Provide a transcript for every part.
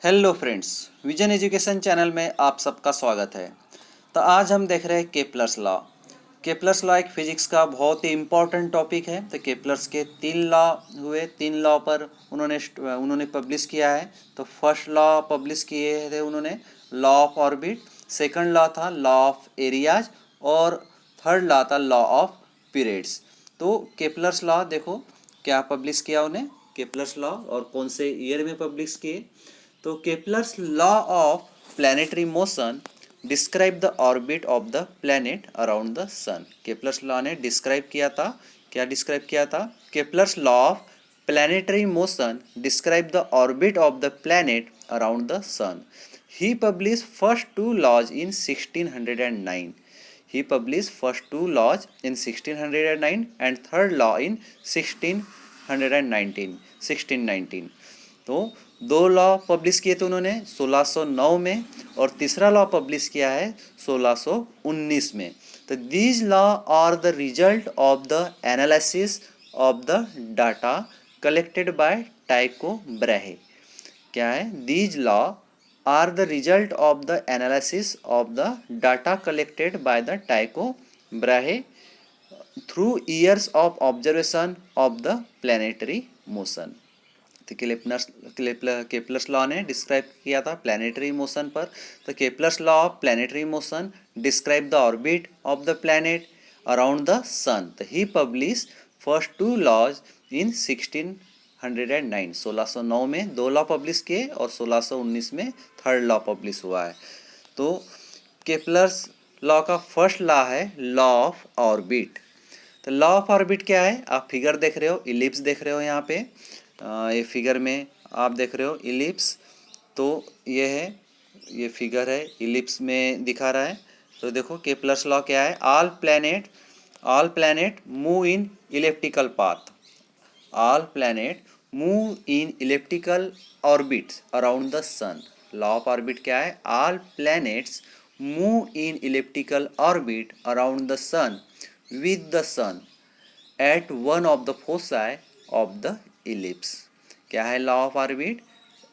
Hello friends, vision education channel में आप सबका स्वागत है। तो आज हम देख रहे हैं केपलर्स लॉ। केपलर्स लॉ एक फिजिक्स का बहुत ही इम्पोर्टेंट टॉपिक है। तो केपलर्स के तीन लॉ हुए, तीन लॉ पर उन्होंने पब्लिश किया है। तो फर्स्ट लॉ पब्लिश किए थे उन्होंने, law of orbit. Second law था लॉ ऑफ एरियाज और थर्ड लॉ था लॉ ऑफ पीरियड्स। तो केपलर्स लॉ देखो क्या पब्लिश किया उन्हें, केपलर्स लॉ, और कौन से ईयर में पब्लिश किए। तो Kepler's law of planetary motion describe the orbit of the planet around the sun. Kepler's law ने डिस्क्राइब किया था, क्या डिस्क्राइब किया था? Kepler's law of planetary motion describe the orbit of the planet around the sun. He publish first two laws in 1609. He published first two laws in 1609 and third law in 1619. तो दो law publish किए थे उन्होंने 1609 में, और तीसरा law publish किया है 1619 में। तो these law are the result of the analysis of the data collected by Tycho Brahe. क्या है? These law are the result of the analysis of the data collected by the Tycho Brahe through years of observation of the planetary motion. तो Kepler's law ने describe किया था planetary motion पर। तो Kepler's law of planetary motion describe the orbit of the planet around the सन। तो ही publish first two laws in 1609। 1609 में दो law publish किए और 1619 में थर्ड लॉ पब्लिश हुआ है। तो केपलर्स लॉ का फर्स्ट लॉ है लॉ ऑफ ऑर्बिट। तो लॉ ऑफ ऑर्बिट क्या है? आप फिगर देख रहे हो, इलिप्स देख रहे हो यहाँ पे। ये फिगर में आप देख रहे हो इलिप्स। तो ये है, ये फिगर है, इलिप्स में दिखा रहा है। तो देखो केपलर्स लॉ क्या है? All planet move in elliptical path. All planet move in elliptical orbits around the sun. Law of orbit क्या है? All planets move in elliptical orbit around the sun with the sun at one of the foci of the ellipse. क्या है law of orbit?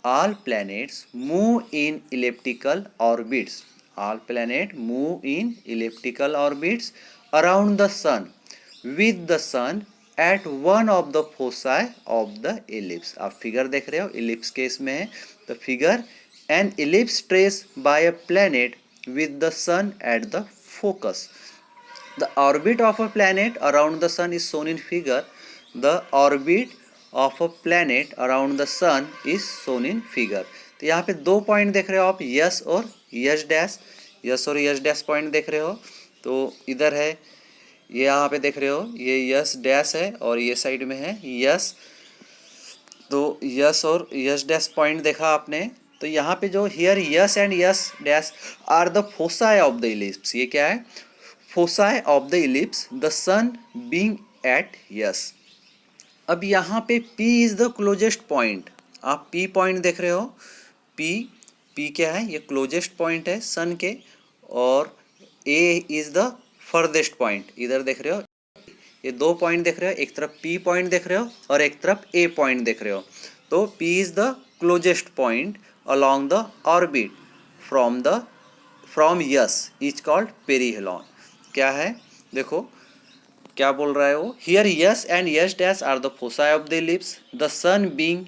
All planets move in elliptical orbits. All planet move in elliptical orbits around the sun with the sun at one of the foci of the ellipse. आप figure देख रहे हो, ellipse के इसमें है। तो figure an ellipse trace by a planet with the sun at the focus. The orbit of a planet around the sun is shown in figure. The orbit of a planet around the sun is shown in figure. तो यहाँ पे दो point देख रहे हो आप, yes और yes dash. Yes और यस डैश पॉइंट देख रहे हो। तो इधर है, ये यहाँ पे देख रहे हो, ये यस डैश है और ये साइड में है यस। तो यस और यस डैश पॉइंट देखा आपने। तो यहाँ पे जो here S and S dash are the foci of the ellipse. ये क्या है? Foci of the ellipse, the sun being at S. अब यहाँ पे P is the closest point. आप P पॉइंट देख रहे हो। P क्या है? ये क्लोजेस्ट पॉइंट है सन के। और A is the farthest point. इधर देख रहे हो, ये दो पॉइंट देख रहे हो, एक तरफ P पॉइंट देख रहे हो और एक तरफ A पॉइंट देख रहे हो। तो P is the closest point along the orbit from S is called perihelion. क्या है? देखो क्या बोल रहा है वो, here S and S dash are the foci of the ellipse, the sun being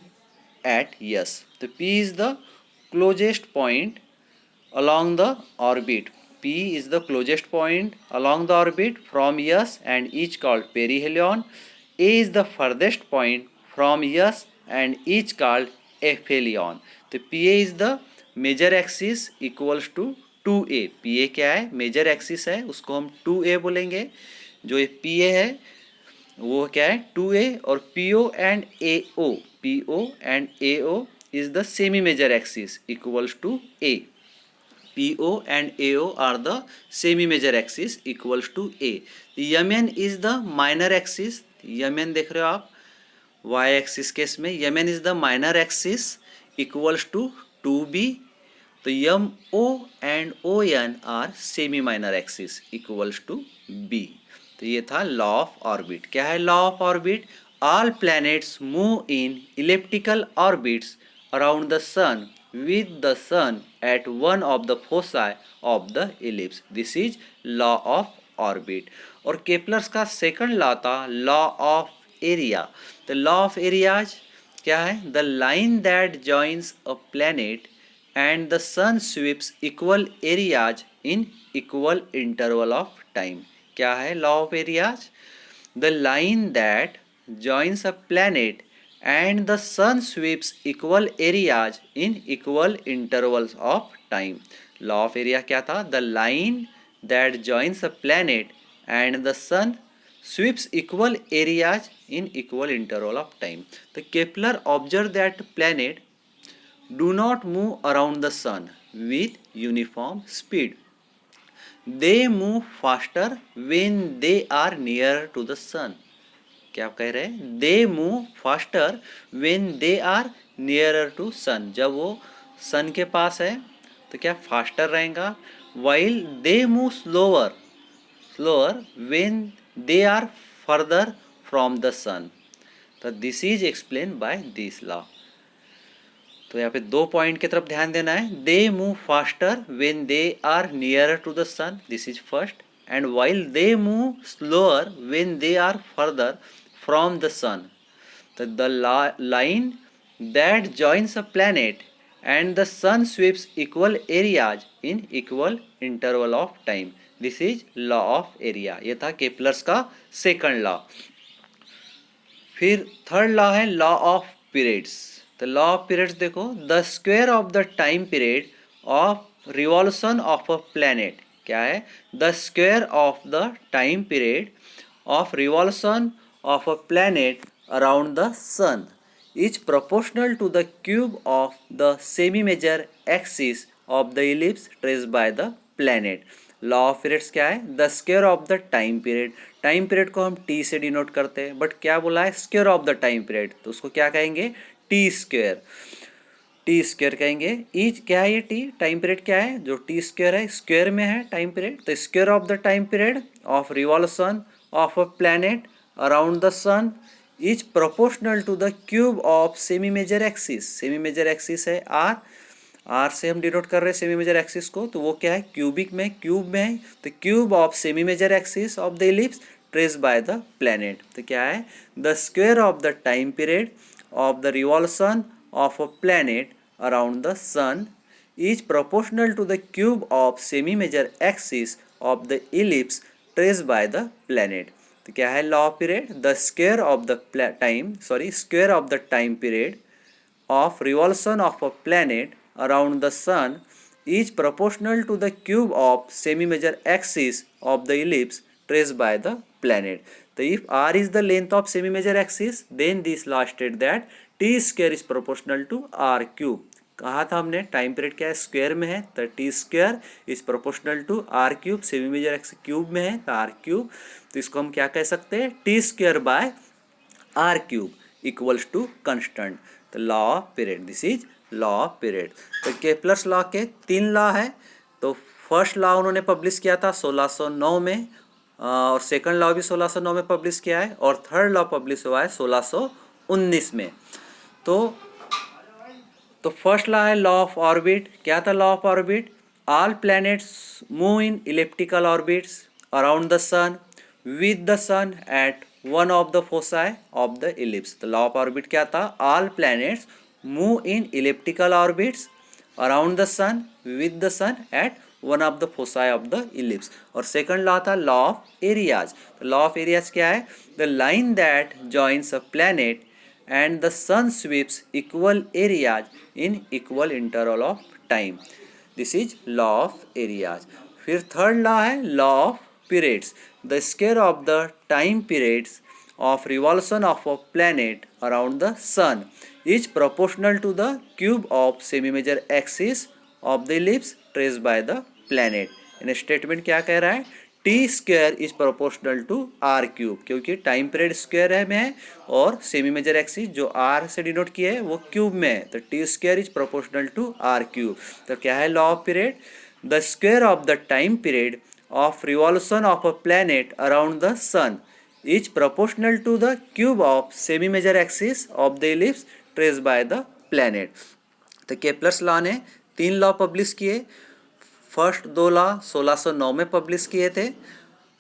at S. तो P is the closest point along the orbit. P is the closest point along the orbit from S and each called perihelion. A is the furthest point from S and each called aphelion. तो PA is the major axis equals to 2A. PA क्या है? Major axis है, उसको हम 2A बोलेंगे। जो ये PA है वो क्या है? 2A। और PO and AO, PO and AO is the semi major axis equals to A. PO and AO are the semi major axis equals to A. MN is the minor axis. MN देख रहे हो आप, y axis case में MN is the minor axis equals to 2B. तो MO and ON are semi minor axis equals to B. तो ये था law of orbit. क्या है law of orbit? All planets move in elliptical orbits around the sun with the sun at one of the foci of the ellipse. This is law of orbit. और Kepler's का second law था law of area. The law of areas क्या है? The line that joins a planet and the sun sweeps equal areas in equal interval of time. क्या है law of areas? The line that joins a planet and the sun sweeps equal areas in equal intervals of time. Law of area क्या था? The line that joins a planet and the sun sweeps equal areas in equal interval of time. The Kepler observed that planet do not move around the sun with uniform speed. They move faster when they are near to the sun. क्या आप कह रहे हैं? They move faster when they are nearer to sun. जब वो सन के पास है तो क्या फास्टर रहेगा. While they move slower when they are further from the sun. तो this is explained by this law. तो यहाँ पे दो पॉइंट की तरफ ध्यान देना है. They move faster when they are near to the sun, this is first. And while they move slower when they are farther from the sun. The line that joins a planet and the sun sweeps equal areas in equal interval of time. This is law of area. ये था Kepler's का second law. फिर third law है law of periods. तो law of periods देखो. The square of the time period of revolution of a planet. क्या है? The square of the time period of revolution of a planet around the sun is proportional to the cube of the semi major axis of the ellipse traced by the planet. Law of periods क्या है? The square of the time period. Time period को हम T से denote करते हैं, but क्या बोला है? Square of the time period, तो उसको क्या कहेंगे? T square. टी स्क्वायर कहेंगे. ईच क्या है ये टी? टाइम पीरियड क्या है? जो टी स्क्वायर है, स्क्वायर में है टाइम पीरियड. तो square of the time period of revolution of a planet around the sun is proportional to the cube of semi major axis. Semi major axis है R. R से हम denote कर रहे हैं semi major axis को, तो वो क्या है? क्यूबिक में, क्यूब में है. तो cube of semi major axis of the ellipse traced by the planet. तो क्या है? The square of the time period of the revolution of a planet around the sun is proportional to the cube of semi-major axis of the ellipse traced by the planet. तो क्या है law of period? The square of the square of the time period of revolution of a planet around the sun is proportional to the cube of semi-major axis of the ellipse traced by the planet. So if r is the length of semi-major axis, then this law states that t square is proportional to r cube. कहा था हमने time period क्या है? Square में है, तो T square is proportional to R cube. Semi major axis cube में है तो आर क्यूब. तो इसको हम क्या कह सकते हैं? T square by R cube equals to constant. तो law of period, this is law of period. तो केपलर्स लॉ के तीन लॉ है. तो फर्स्ट लॉ उन्होंने पब्लिश किया था 1609 में, और सेकंड लॉ भी 1609 में पब्लिश किया है, और थर्ड लॉ पब्लिश हुआ है 1619 में. तो फर्स्ट लॉ है लॉ ऑफ ऑर्बिट. क्या था law of orbit? All planets move in elliptical orbits around the sun with the sun at one of the foci of the ellipse. तो law of orbit क्या था? All planets move in elliptical orbits around the sun with the sun at one of the foci of the ellipse. और second law था law of areas. तो law of areas क्या है? The line that joins a planet and the sun sweeps equal areas in equal interval of time. This is law of areas. फिर third law है law of periods. The square of the time periods of revolution of a planet around the sun is proportional to the cube of semi-major axis of the ellipse traced by the planet. इन statement क्या कह रहा है? T square is proportional to R cube, क्योंकि time period square है में, और semi major axis जो आर से डिनोट किए है वो क्यूब में है. तो T square is proportional to R cube. तो क्या है law of period? The square of the time period of revolution of a planet around the sun is proportional to the cube of semi major axis of the ellipse traced by the planet. तो Kepler's law ने 3 law publish किए। First 2 law 1609 में publish किए थे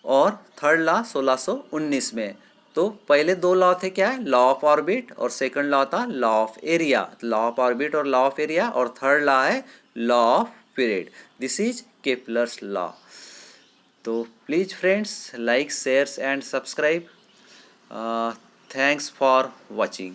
और third law 1619 में। तो पहले 2 लॉ थे क्या है, लॉ ऑफ ऑर्बिट, और सेकंड लॉ था law of area. Law of orbit और लॉ ऑफ एरिया, और थर्ड लॉ है law of period. This is Kepler's law. तो please friends, like, share and subscribe. Thanks for watching.